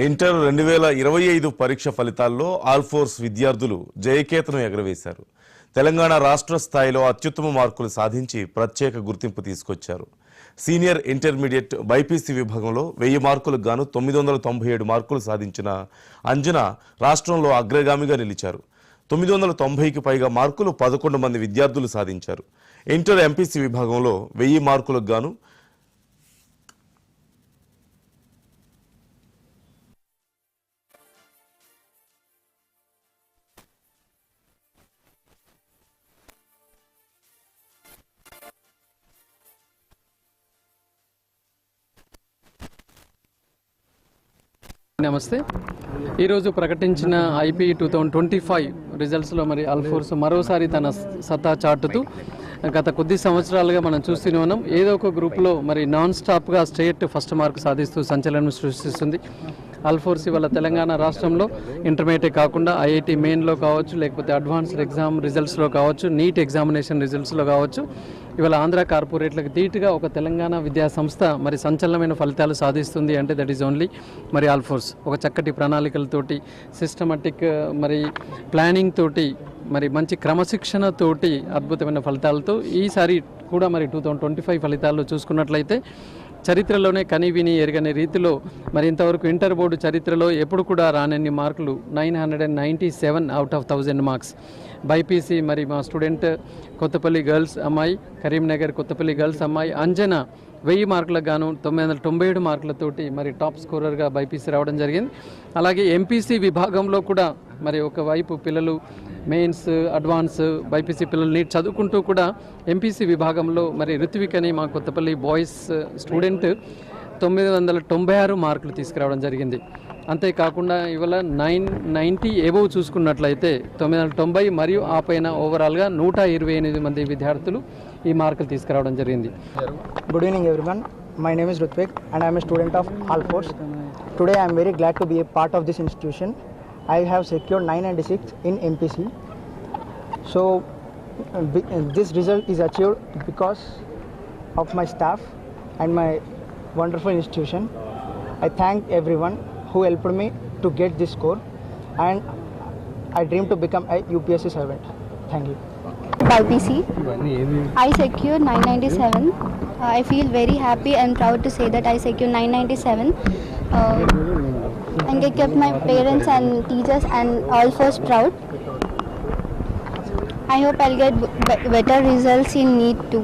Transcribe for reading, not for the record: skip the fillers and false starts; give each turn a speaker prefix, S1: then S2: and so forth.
S1: Inter 2025 పరీక్ష ఫలితాల్లో ఆల్ఫోర్స్ విద్యార్థులు జయకేతనం ఎగరవేశారు. తెలంగాణ రాష్ట్ర స్థాయిలో అత్యుత్తమ మార్కులు సాధించి ప్రత్యేక గుర్తింపు తీసుకొచ్చారు. సీనియర్ ఇంటర్మీడియట్ బైపీసీ విభాగంలో 1000 మార్కులకు గాను 997 మార్కులు సాధించిన అంజన రాష్ట్రంలో అగ్రగామిగా నిలిచారు. 990కి పైగా మార్కులు 11 మంది విద్యార్థులు సాధించారు. ఇంటర్ ఎంపీసీ విభాగంలో 1000 మార్కులకు గాను
S2: నమస్తే. ఈరోజు ప్రకటించిన ఐపీ 2025 రిజల్ట్స్లో మరి ఆల్ఫోర్స్ మరోసారి తన సత్తా చాటుతూ గత కొద్ది సంవత్సరాలుగా మనం చూస్తూనే ఉన్నాం. ఏదో ఒక గ్రూప్లో మరి నాన్ స్టాప్గా స్టేట్ ఫస్ట్ మార్క్ సాధిస్తూ సంచలనం సృష్టిస్తుంది. ఆల్ఫోర్స్ ఇవాళ తెలంగాణ రాష్ట్రంలో ఇంటర్మీడియట్ కాకుండా ఐఐటి మెయిన్లో కావచ్చు, లేకపోతే అడ్వాన్స్డ్ ఎగ్జామ్ రిజల్ట్స్లో కావచ్చు, నీట్ ఎగ్జామినేషన్ రిజల్ట్స్లో కావచ్చు, ఇవాళ ఆంధ్ర కార్పొరేట్లకు ధీటుగా ఒక తెలంగాణ విద్యా సంస్థ మరి సంచలనమైన ఫలితాలు సాధిస్తుంది అంటే దట్ ఈజ్ ఓన్లీ మరి ఆల్ఫోర్స్. ఒక చక్కటి ప్రణాళికలతోటి, సిస్టమటిక్ మరి ప్లానింగ్ తోటి, మరి మంచి క్రమశిక్షణతోటి అద్భుతమైన ఫలితాలతో ఈసారి కూడా మరి 2025 ఫలితాల్లో చూసుకున్నట్లయితే చరిత్రలోనే కనివిని ఎరగని రీతిలో మరి ఇంతవరకు ఇంటర్ బోర్డు చరిత్రలో ఎప్పుడు కూడా రానన్ని మార్కులు 997 అవుట్ ఆఫ్ 1000 మార్క్స్. బైపీసీ మరి మా స్టూడెంట్ కొత్తపల్లి గర్ల్స్ అమ్మాయి, కరీంనగర్ కొత్తపల్లి గర్ల్స్ అమ్మాయి అంజన 1000 మార్కులకు గాను 997 మార్కులతోటి మరి టాప్ స్కోరర్గా బైపీసీ రావడం జరిగింది. అలాగే ఎంపీసీ విభాగంలో కూడా మరి ఒకవైపు పిల్లలు మెయిన్స్, అడ్వాన్స్, బైపీసీ పిల్లలు నీట్ చదువుకుంటూ కూడా ఎంపీసీ విభాగంలో మరి ఋత్విక్ అని మా కొత్తపల్లి బాయ్స్ స్టూడెంట్ 996 మార్కులు తీసుకురావడం జరిగింది. అంతేకాకుండా ఇవాళ 990 ఎబోవ్ చూసుకున్నట్లయితే 990 మరియు ఆ పైన ఓవరాల్గా 128 మంది విద్యార్థులు ఈ మార్కులు తీసుకురావడం జరిగింది.
S3: Good evening everyone. My name is Rutvik and I am a student of Alforce. Today I am very glad to be a part of this institution. I have secured 996 in MPC. So this result is achieved because of my staff and my wonderful institution. I thank everyone who helped me to get this score, and I dream to become a UPSC servant. Thank you.
S4: BPC, I secured 997. I feel very happy and proud to say that I secured 997. And I kept my parents and teachers and all first proud. I hope I'll get better results in NEET too.